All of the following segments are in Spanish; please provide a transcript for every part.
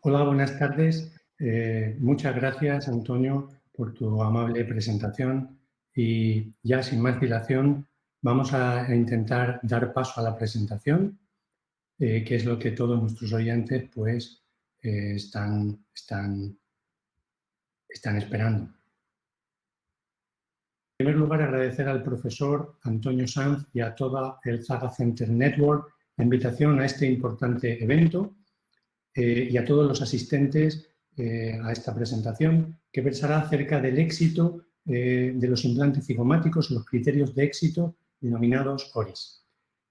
Hola, buenas tardes. Muchas gracias, Antonio, por tu amable presentación. Y ya sin más dilación, vamos a intentar dar paso a la presentación, que es lo que todos nuestros oyentes pues, están esperando. En primer lugar, agradecer al profesor Antonio Sanz y a toda el Zaga Center Network la invitación a este importante evento y a todos los asistentes a esta presentación, que versará acerca del éxito de los implantes cigomáticos, los criterios de éxito denominados ORIS.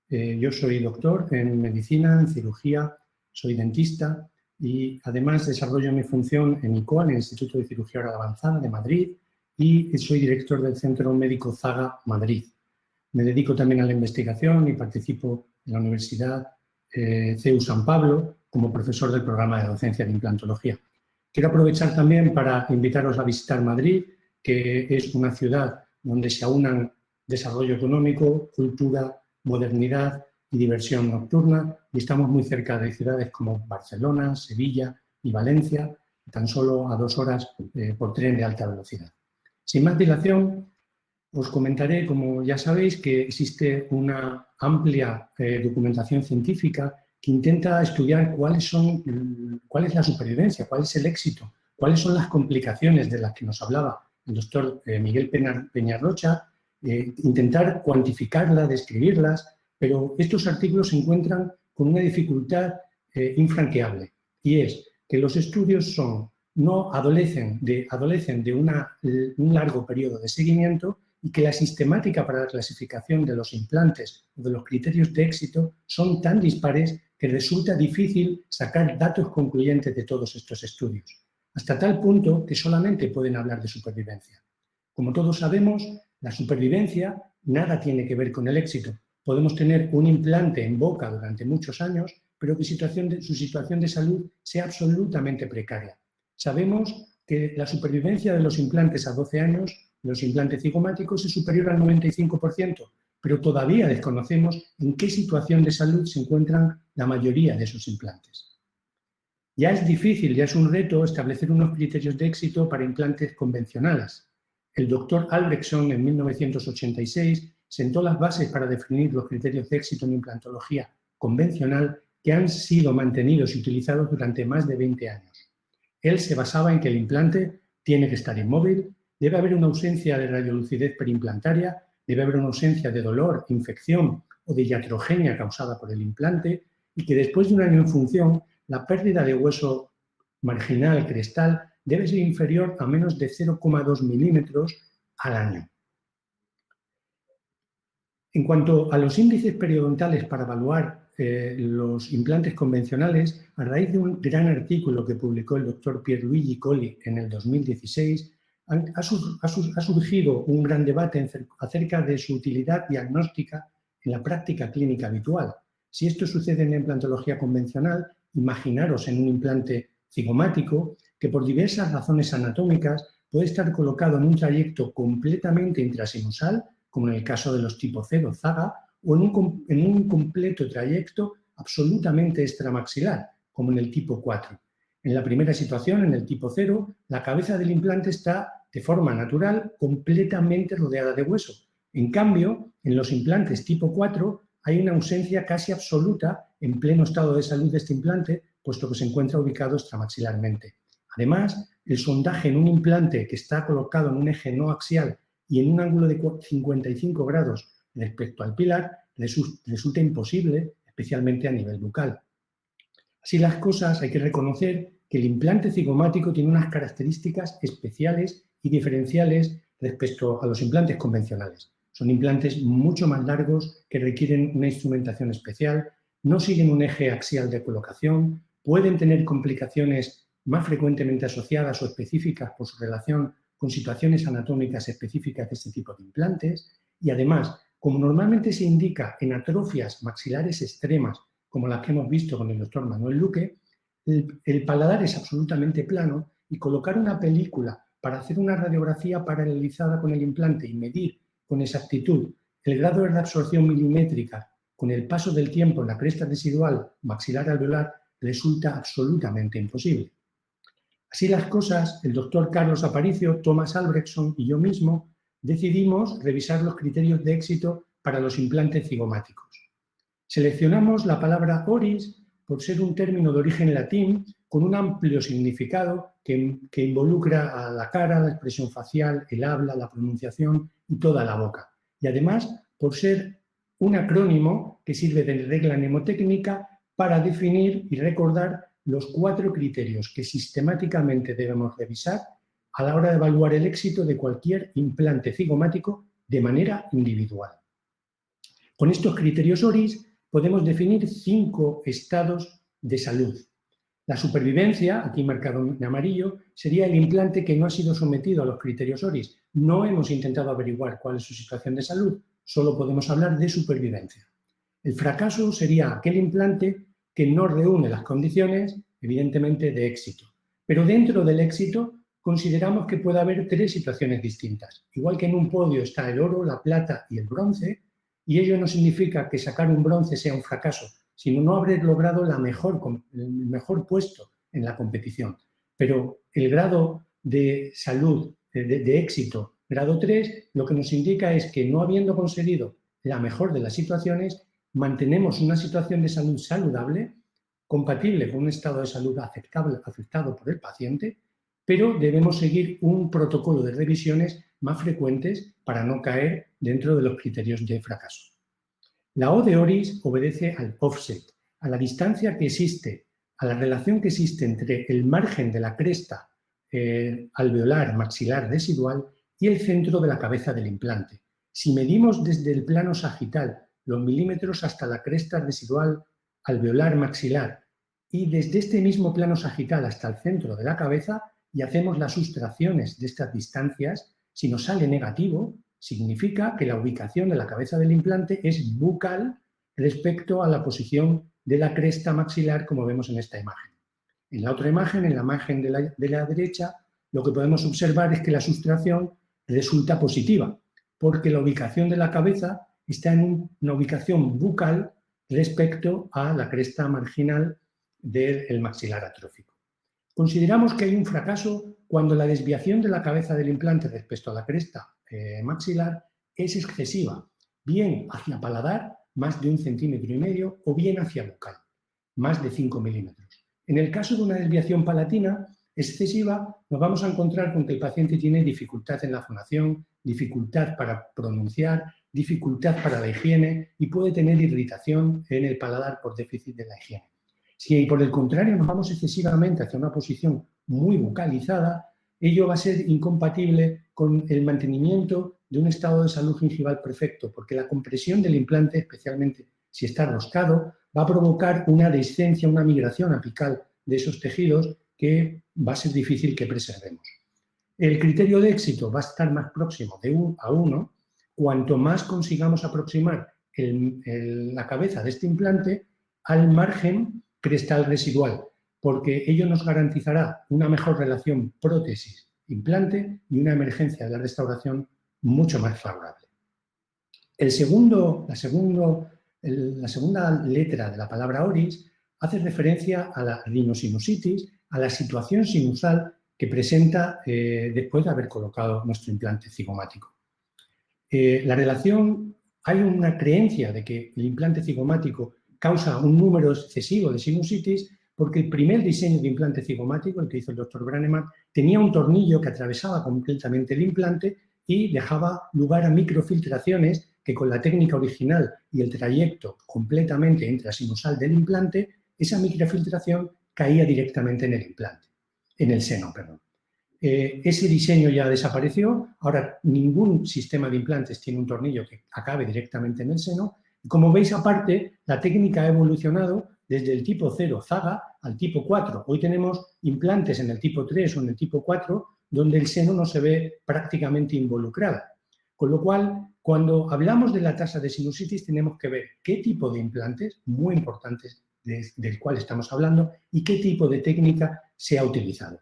Yo soy doctor en medicina, en cirugía, soy dentista y además desarrollo mi función en ICOA, en el Instituto de Cirugía Oral Avanzada de Madrid, y soy director del Centro Médico Zaga Madrid. Me dedico también a la investigación y participo en la Universidad CEU San Pablo como profesor del programa de docencia de implantología. Quiero aprovechar también para invitaros a visitar Madrid, que es una ciudad donde se aunan desarrollo económico, cultura, modernidad y diversión nocturna, y estamos muy cerca de ciudades como Barcelona, Sevilla y Valencia, tan solo a 2 horas por tren de alta velocidad. Sin más dilación, os comentaré, como ya sabéis, que existe una amplia documentación científica que intenta estudiar cuál es la supervivencia, cuál es el éxito, cuáles son las complicaciones de las que nos hablaba el doctor Miguel Peñarrocha, intentar cuantificarlas, describirlas, pero estos artículos se encuentran con una dificultad infranqueable, y es que los estudios no adolecen de un largo periodo de seguimiento, y que la sistemática para la clasificación de los implantes o de los criterios de éxito son tan dispares que resulta difícil sacar datos concluyentes de todos estos estudios, hasta tal punto que solamente pueden hablar de supervivencia. Como todos sabemos, la supervivencia nada tiene que ver con el éxito. Podemos tener un implante en boca durante muchos años, pero que su situación de salud sea absolutamente precaria. Sabemos que la supervivencia de los implantes a 12 años, los implantes cigomáticos, es superior al 95%, pero todavía desconocemos en qué situación de salud se encuentran la mayoría de esos implantes. Ya es difícil, ya es un reto establecer unos criterios de éxito para implantes convencionales. El doctor Albrechtson en 1986 sentó las bases para definir los criterios de éxito en implantología convencional que han sido mantenidos y utilizados durante más de 20 años. Él se basaba en que el implante tiene que estar inmóvil, debe haber una ausencia de radiolucidez perimplantaria, debe haber una ausencia de dolor, infección o de iatrogenia causada por el implante, y que después de un año en función, la pérdida de hueso marginal crestal debe ser inferior a menos de 0,2 milímetros al año. En cuanto a los índices periodontales para evaluar los implantes convencionales, a raíz de un gran artículo que publicó el doctor Pierluigi Colli en el 2016, ha surgido un gran debate acerca de su utilidad diagnóstica en la práctica clínica habitual. Si esto sucede en la implantología convencional, imaginaros en un implante cigomático que por diversas razones anatómicas puede estar colocado en un trayecto completamente intrasinusal, como en el caso de los tipo 0 Zaga, o en un completo trayecto absolutamente extramaxilar, como en el tipo 4. En la primera situación, en el tipo 0, la cabeza del implante está de forma natural completamente rodeada de hueso. En cambio, en los implantes tipo 4 hay una ausencia casi absoluta en pleno estado de salud de este implante, puesto que se encuentra ubicado extramaxilarmente. Además, el sondaje en un implante que está colocado en un eje no axial y en un ángulo de 55 grados respecto al pilar resulta imposible, especialmente a nivel bucal. Así las cosas, hay que reconocer que el implante cigomático tiene unas características especiales y diferenciales respecto a los implantes convencionales. Son implantes mucho más largos que requieren una instrumentación especial, no siguen un eje axial de colocación, pueden tener complicaciones más frecuentemente asociadas o específicas por su relación con situaciones anatómicas específicas de este tipo de implantes, y además, como normalmente se indica en atrofias maxilares extremas, como las que hemos visto con el doctor Manuel Luque, el paladar es absolutamente plano, y colocar una película para hacer una radiografía paralelizada con el implante y medir con exactitud el grado de reabsorción milimétrica con el paso del tiempo en la cresta residual maxilar alveolar resulta absolutamente imposible. Así las cosas, el doctor Carlos Aparicio, Thomas Albrechtson y yo mismo decidimos revisar los criterios de éxito para los implantes cigomáticos. Seleccionamos la palabra oris por ser un término de origen latín con un amplio significado que involucra a la cara, la expresión facial, el habla, la pronunciación y toda la boca. Y además por ser un acrónimo que sirve de regla mnemotécnica para definir y recordar los 4 criterios que sistemáticamente debemos revisar a la hora de evaluar el éxito de cualquier implante cigomático de manera individual. Con estos criterios ORIS podemos definir 5 estados de salud. La supervivencia, aquí marcado en amarillo, sería el implante que no ha sido sometido a los criterios ORIS. No hemos intentado averiguar cuál es su situación de salud, solo podemos hablar de supervivencia. El fracaso sería aquel implante que no reúne las condiciones, evidentemente, de éxito. Pero dentro del éxito consideramos que puede haber 3 situaciones distintas. Igual que en un podio está el oro, la plata y el bronce, y ello no significa que sacar un bronce sea un fracaso, sino no haber logrado el mejor puesto en la competición. Pero el grado de salud, de éxito, grado 3, lo que nos indica es que no habiendo conseguido la mejor de las situaciones, mantenemos una situación de salud saludable, compatible con un estado de salud aceptado por el paciente, pero debemos seguir un protocolo de revisiones más frecuentes para no caer dentro de los criterios de fracaso. La O de ORIS obedece al offset, a la distancia que existe, a la relación que existe entre el margen de la cresta alveolar maxilar residual y el centro de la cabeza del implante. Si medimos desde el plano sagital los milímetros hasta la cresta residual alveolar maxilar y desde este mismo plano sagital hasta el centro de la cabeza y hacemos las sustracciones de estas distancias, si nos sale negativo, significa que la ubicación de la cabeza del implante es bucal respecto a la posición de la cresta maxilar, como vemos en esta imagen. En la otra imagen, en la imagen de la derecha, lo que podemos observar es que la sustracción resulta positiva, porque la ubicación de la cabeza está en una ubicación bucal respecto a la cresta marginal del maxilar atrófico. Consideramos que hay un fracaso cuando la desviación de la cabeza del implante respecto a la cresta maxilar es excesiva, bien hacia paladar, más de 1,5 centímetros, o bien hacia bucal, más de 5 milímetros. En el caso de una desviación palatina excesiva, nos vamos a encontrar con que el paciente tiene dificultad en la fonación, dificultad para pronunciar, dificultad para la higiene y puede tener irritación en el paladar por déficit de la higiene. Si por el contrario nos vamos excesivamente hacia una posición muy bucalizada, ello va a ser incompatible con el mantenimiento de un estado de salud gingival perfecto, porque la compresión del implante, especialmente si está roscado, va a provocar una dehiscencia, una migración apical de esos tejidos que va a ser difícil que preservemos. El criterio de éxito va a estar más próximo de 1 a 1, cuanto más consigamos aproximar la cabeza de este implante al margen crestal residual, porque ello nos garantizará una mejor relación prótesis-implante y una emergencia de la restauración mucho más favorable. La segunda letra de la palabra ORIS hace referencia a la rinosinusitis, a la situación sinusal que presenta después de haber colocado nuestro implante cigomático. Hay una creencia de que el implante cigomático causa un número excesivo de sinusitis porque el primer diseño de implante cigomático, el que hizo el doctor Branneman, tenía un tornillo que atravesaba completamente el implante y dejaba lugar a microfiltraciones que con la técnica original y el trayecto completamente intrasinusal del implante, esa microfiltración caía directamente en el seno. Ese diseño ya desapareció, ahora ningún sistema de implantes tiene un tornillo que acabe directamente en el seno. Como veis, aparte, la técnica ha evolucionado desde el tipo 0 Zaga al tipo 4. Hoy tenemos implantes en el tipo 3 o en el tipo 4 donde el seno no se ve prácticamente involucrado. Con lo cual, cuando hablamos de la tasa de sinusitis, tenemos que ver qué tipo de implantes, muy importantes del cual estamos hablando, y qué tipo de técnica se ha utilizado.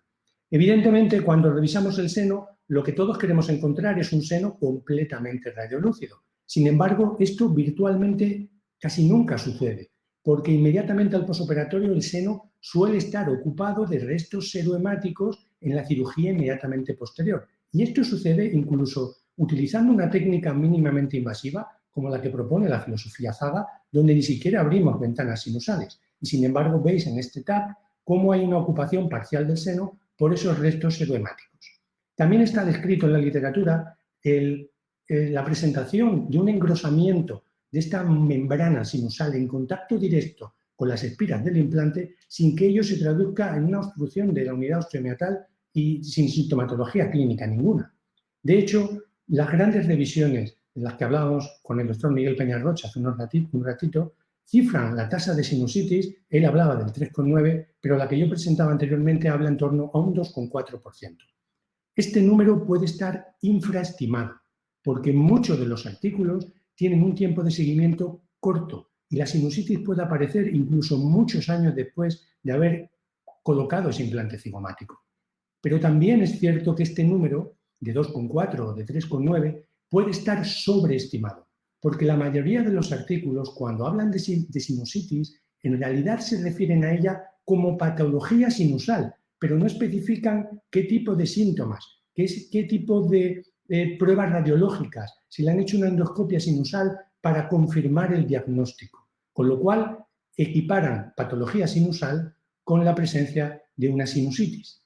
Evidentemente, cuando revisamos el seno, lo que todos queremos encontrar es un seno completamente radiolúcido. Sin embargo, esto virtualmente casi nunca sucede, porque inmediatamente al posoperatorio el seno suele estar ocupado de restos serohemáticos en la cirugía inmediatamente posterior. Y esto sucede incluso utilizando una técnica mínimamente invasiva como la que propone la filosofía Zaga, donde ni siquiera abrimos ventanas sinusales. Y sin embargo veis en este TAC cómo hay una ocupación parcial del seno por esos restos serohemáticos. También está descrito en la literatura la presentación de un engrosamiento de esta membrana sinusal en contacto directo con las espiras del implante sin que ello se traduzca en una obstrucción de la unidad osteomiatal y sin sintomatología clínica ninguna. De hecho, las grandes revisiones de las que hablábamos con el doctor Miguel Peñarrocha hace un ratito, cifran la tasa de sinusitis, él hablaba del 3,9, pero la que yo presentaba anteriormente habla en torno a un 2,4%. Este número puede estar infraestimado, porque muchos de los artículos tienen un tiempo de seguimiento corto y la sinusitis puede aparecer incluso muchos años después de haber colocado ese implante cigomático. Pero también es cierto que este número de 2,4 o de 3,9 puede estar sobreestimado, porque la mayoría de los artículos, cuando hablan de sinusitis, en realidad se refieren a ella como patología sinusal, pero no especifican qué tipo de síntomas, qué tipo de pruebas radiológicas, si le han hecho una endoscopia sinusal para confirmar el diagnóstico, con lo cual equiparan patología sinusal con la presencia de una sinusitis.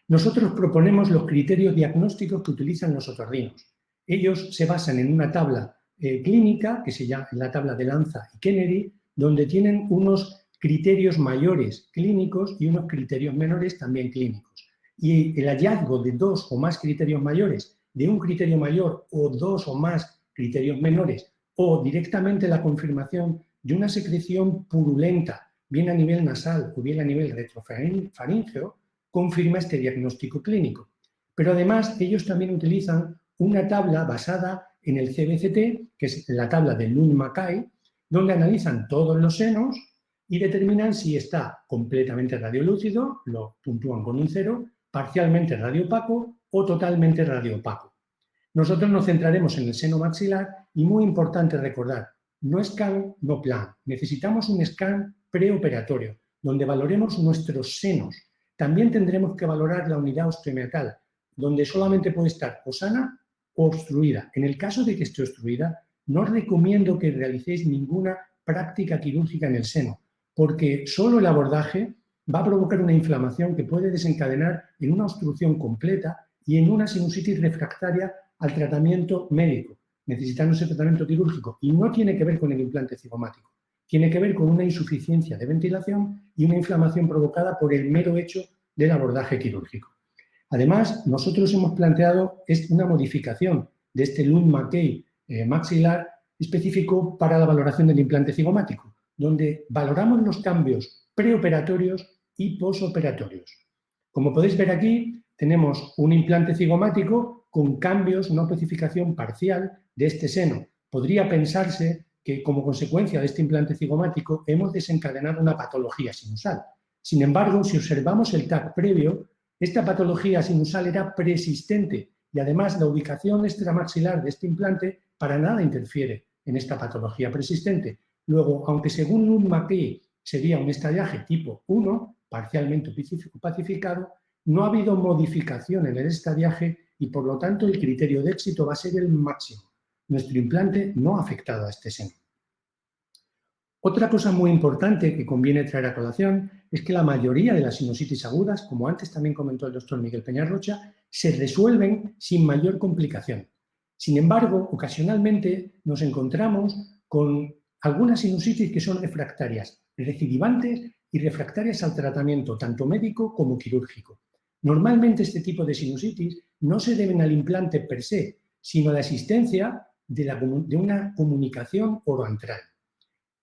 Nosotros proponemos los criterios diagnósticos que utilizan los otorrinos. Ellos se basan en una tabla clínica, que se llama la tabla de Lanza y Kennedy, donde tienen unos criterios mayores clínicos y unos criterios menores también clínicos. Y el hallazgo de 2 o más criterios mayores, de un criterio mayor o 2 o más criterios menores, o directamente la confirmación de una secreción purulenta, bien a nivel nasal o bien a nivel retrofaríngeo, confirma este diagnóstico clínico. Pero además ellos también utilizan una tabla basada en el CBCT, que es la tabla de Lund-Mackay, donde analizan todos los senos y determinan si está completamente radiolúcido, lo puntúan con un 0, parcialmente radiopaco o totalmente radiopaco. Nosotros nos centraremos en el seno maxilar y muy importante recordar, no scan, no plan. Necesitamos un scan preoperatorio, donde valoremos nuestros senos. También tendremos que valorar la unidad osteomiatal, donde solamente puede estar o sana o obstruida. En el caso de que esté obstruida, no os recomiendo que realicéis ninguna práctica quirúrgica en el seno, porque solo el abordaje va a provocar una inflamación que puede desencadenar en una obstrucción completa y en una sinusitis refractaria al tratamiento médico, necesitando ese tratamiento quirúrgico. Y no tiene que ver con el implante cigomático, tiene que ver con una insuficiencia de ventilación y una inflamación provocada por el mero hecho del abordaje quirúrgico. Además, nosotros hemos planteado una modificación de este Lund-Mackay maxilar específico para la valoración del implante cigomático, donde valoramos los cambios preoperatorios y posoperatorios. Como podéis ver aquí, tenemos un implante cigomático con cambios, una especificación parcial de este seno. Podría pensarse que como consecuencia de este implante cigomático hemos desencadenado una patología sinusal. Sin embargo, si observamos el TAC previo, esta patología sinusal era preexistente y además la ubicación extramaxilar de este implante para nada interfiere en esta patología preexistente. Luego, aunque según Lund-Mackay sería un estadiaje tipo 1, parcialmente pacificado, no ha habido modificación en el estadiaje y por lo tanto el criterio de éxito va a ser el máximo. Nuestro implante no ha afectado a este seno. Otra cosa muy importante que conviene traer a colación es que la mayoría de las sinusitis agudas, como antes también comentó el doctor Miguel Peñarrocha, se resuelven sin mayor complicación. Sin embargo, ocasionalmente nos encontramos con algunas sinusitis que son refractarias, recidivantes y refractarias al tratamiento tanto médico como quirúrgico. Normalmente este tipo de sinusitis no se deben al implante per se, sino a la existencia de una comunicación oroantral.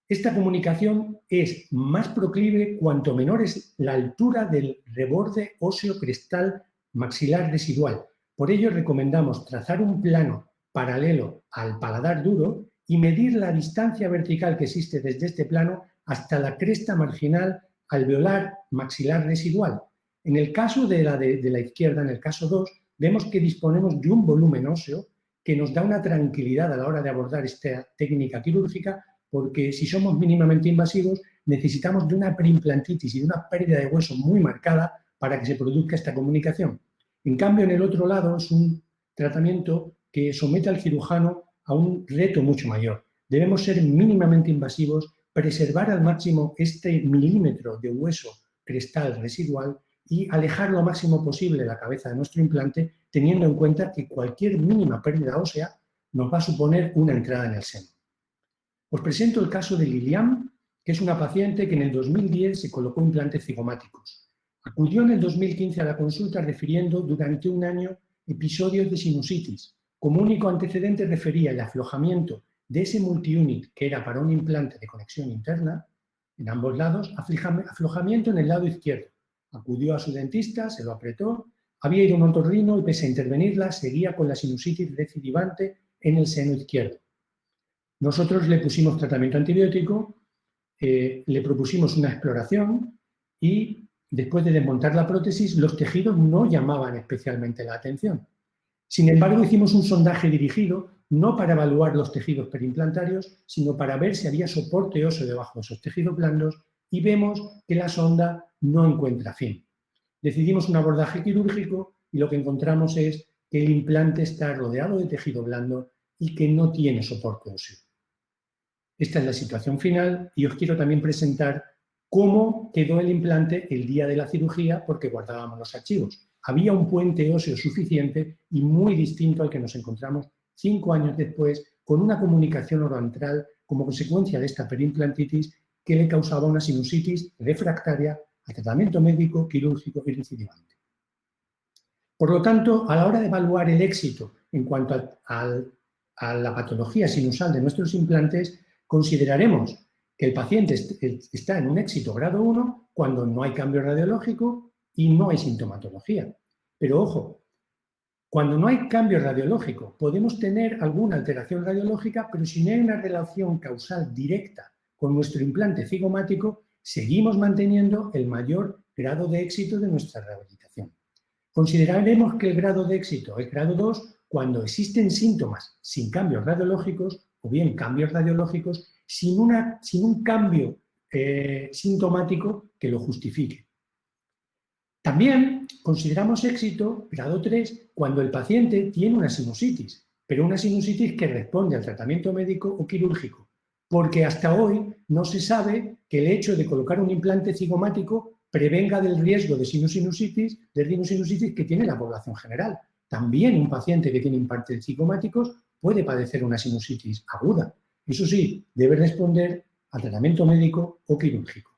Esta comunicación es más proclive cuanto menor es la altura del reborde óseo crestal maxilar residual. Por ello recomendamos trazar un plano paralelo al paladar duro y medir la distancia vertical que existe desde este plano hasta la cresta marginal alveolar maxilar residual. En el caso de la izquierda, en el caso 2, vemos que disponemos de un volumen óseo que nos da una tranquilidad a la hora de abordar esta técnica quirúrgica, porque si somos mínimamente invasivos necesitamos de una preimplantitis y de una pérdida de hueso muy marcada para que se produzca esta comunicación. En cambio, en el otro lado es un tratamiento que somete al cirujano a un reto mucho mayor. Debemos ser mínimamente invasivos, preservar al máximo este milímetro de hueso crestal residual y alejar lo máximo posible la cabeza de nuestro implante, teniendo en cuenta que cualquier mínima pérdida ósea nos va a suponer una entrada en el seno. Os presento el caso de Lilian, que es una paciente que en el 2010 se colocó implantes cigomáticos. Acudió en el 2015 a la consulta refiriendo durante un año episodios de sinusitis. Como único antecedente refería el aflojamiento de ese multiunit que era para un implante de conexión interna, en ambos lados, aflojamiento en el lado izquierdo. Acudió a su dentista, se lo apretó, había ido a un otorrino y pese a intervenirla seguía con la sinusitis recidivante en el seno izquierdo. Nosotros le pusimos tratamiento antibiótico, le propusimos una exploración y después de desmontar la prótesis los tejidos no llamaban especialmente la atención. Sin embargo, hicimos un sondaje dirigido no para evaluar los tejidos perimplantarios, sino para ver si había soporte óseo debajo de esos tejidos blandos y vemos que la sonda no encuentra fin. Decidimos un abordaje quirúrgico y lo que encontramos es que el implante está rodeado de tejido blando y que no tiene soporte óseo. Esta es la situación final y os quiero también presentar cómo quedó el implante el día de la cirugía porque guardábamos los archivos. Había un puente óseo suficiente y muy distinto al que nos encontramos 5 años después con una comunicación oroantral como consecuencia de esta perimplantitis que le causaba una sinusitis refractaria al tratamiento médico, quirúrgico y recidivante. Por lo tanto, a la hora de evaluar el éxito en cuanto a la patología sinusal de nuestros implantes, consideraremos que el paciente está en un éxito grado 1 cuando no hay cambio radiológico y no hay sintomatología. Pero ojo, cuando no hay cambio radiológico podemos tener alguna alteración radiológica, pero si no hay una relación causal directa con nuestro implante cigomático, seguimos manteniendo el mayor grado de éxito de nuestra rehabilitación. Consideraremos que el grado de éxito es grado 2 cuando existen síntomas sin cambios radiológicos o bien cambios radiológicos sin un cambio sintomático que lo justifique. También consideramos éxito, grado 3, cuando el paciente tiene una sinusitis, pero una sinusitis que responde al tratamiento médico o quirúrgico, porque hasta hoy no se sabe que el hecho de colocar un implante cigomático prevenga del riesgo de sinusitis que tiene la población general. También un paciente que tiene implantes cigomáticos puede padecer una sinusitis aguda. Eso sí, debe responder al tratamiento médico o quirúrgico.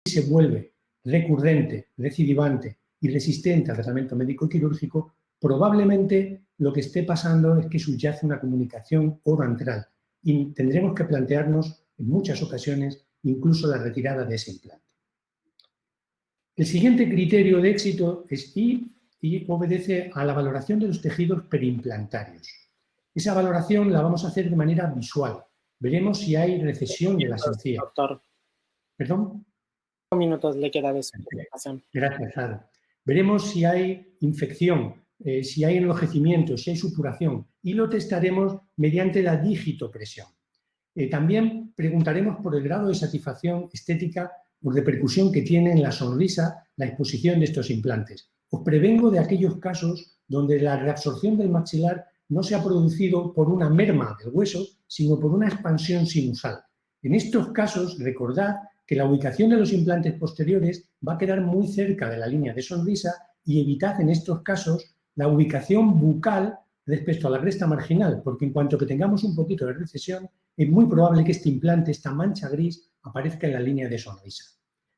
Si se vuelve recurrente, recidivante y resistente al tratamiento médico y quirúrgico, probablemente lo que esté pasando es que subyace una comunicación oroantral y tendremos que plantearnos en muchas ocasiones incluso la retirada de ese implante. El siguiente criterio de éxito es y obedece a la valoración de los tejidos perimplantarios. Esa valoración la vamos a hacer de manera visual. Veremos si hay recesión de las encías. Doctor. ¿Perdón? 5 minutos le queda de su presentación. Gracias, Ada. Veremos si hay infección, si hay enrojecimiento, si hay supuración y lo testaremos mediante la digitopresión. También preguntaremos por el grado de satisfacción estética o repercusión que tiene en la sonrisa la exposición de estos implantes. Os prevengo de aquellos casos donde la reabsorción del maxilar no se ha producido por una merma del hueso, sino por una expansión sinusal. En estos casos, recordad que la ubicación de los implantes posteriores va a quedar muy cerca de la línea de sonrisa y evitad en estos casos la ubicación bucal respecto a la cresta marginal, porque en cuanto que tengamos un poquito de recesión, es muy probable que este implante, esta mancha gris, aparezca en la línea de sonrisa.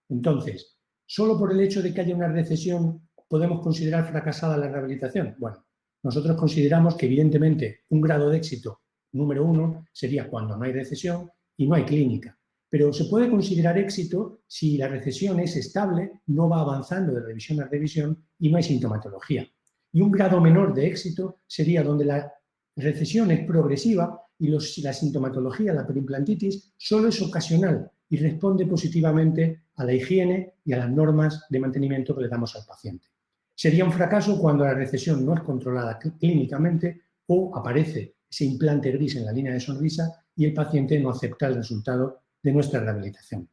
Entonces, ¿solo por el hecho de que haya una recesión podemos considerar fracasada la rehabilitación? Bueno, nosotros consideramos que evidentemente un grado de éxito número 1 sería cuando no hay recesión y no hay clínica. Pero se puede considerar éxito si la recesión es estable, no va avanzando de revisión a revisión y no hay sintomatología. Y un grado menor de éxito sería donde la recesión es progresiva y la sintomatología, la perimplantitis, solo es ocasional y responde positivamente a la higiene y a las normas de mantenimiento que le damos al paciente. Sería un fracaso cuando la recesión no es controlada clínicamente o aparece ese implante gris en la línea de sonrisa y el paciente no acepta el resultado de nuestra rehabilitación.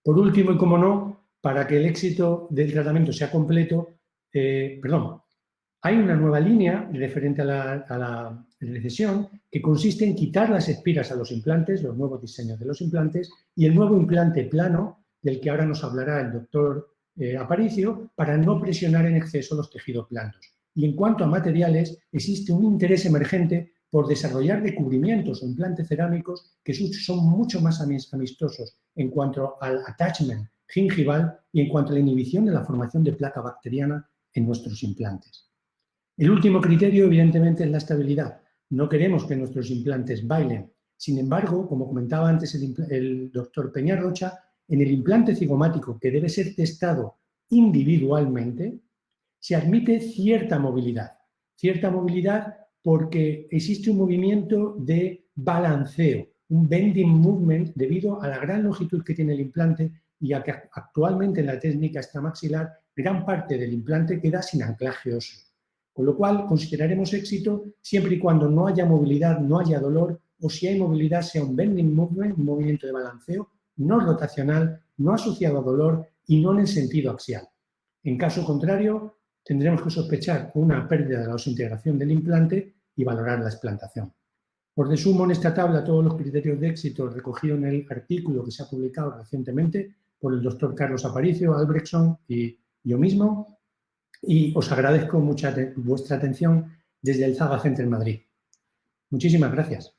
Por último, y como no, para que el éxito del tratamiento sea completo, hay una nueva línea referente a la recesión que consiste en quitar las espiras a los implantes, los nuevos diseños de los implantes y el nuevo implante plano, del que ahora nos hablará el doctor Aparicio, para no presionar en exceso los tejidos blandos. Y en cuanto a materiales, existe un interés emergente por desarrollar recubrimientos o implantes cerámicos que son mucho más amistosos en cuanto al attachment gingival y en cuanto a la inhibición de la formación de placa bacteriana en nuestros implantes. El último criterio, evidentemente, es la estabilidad. No queremos que nuestros implantes bailen. Sin embargo, como comentaba antes el doctor Peñarrocha, en el implante cigomático, que debe ser testado individualmente, se admite cierta movilidad. Cierta movilidad porque existe un movimiento de balanceo, un bending movement debido a la gran longitud que tiene el implante y a que actualmente en la técnica extramaxilar gran parte del implante queda sin anclaje óseo. Con lo cual consideraremos éxito siempre y cuando no haya movilidad, no haya dolor, o si hay movilidad sea un bending movement, un movimiento de balanceo, no rotacional, no asociado a dolor y no en el sentido axial. En caso contrario, tendremos que sospechar una pérdida de la osintegración del implante y valorar la explantación. Os resumo en esta tabla todos los criterios de éxito recogidos en el artículo que se ha publicado recientemente por el doctor Carlos Aparicio, Albrechtson y yo mismo, y os agradezco mucho vuestra atención desde el Zaga Center Madrid. Muchísimas gracias.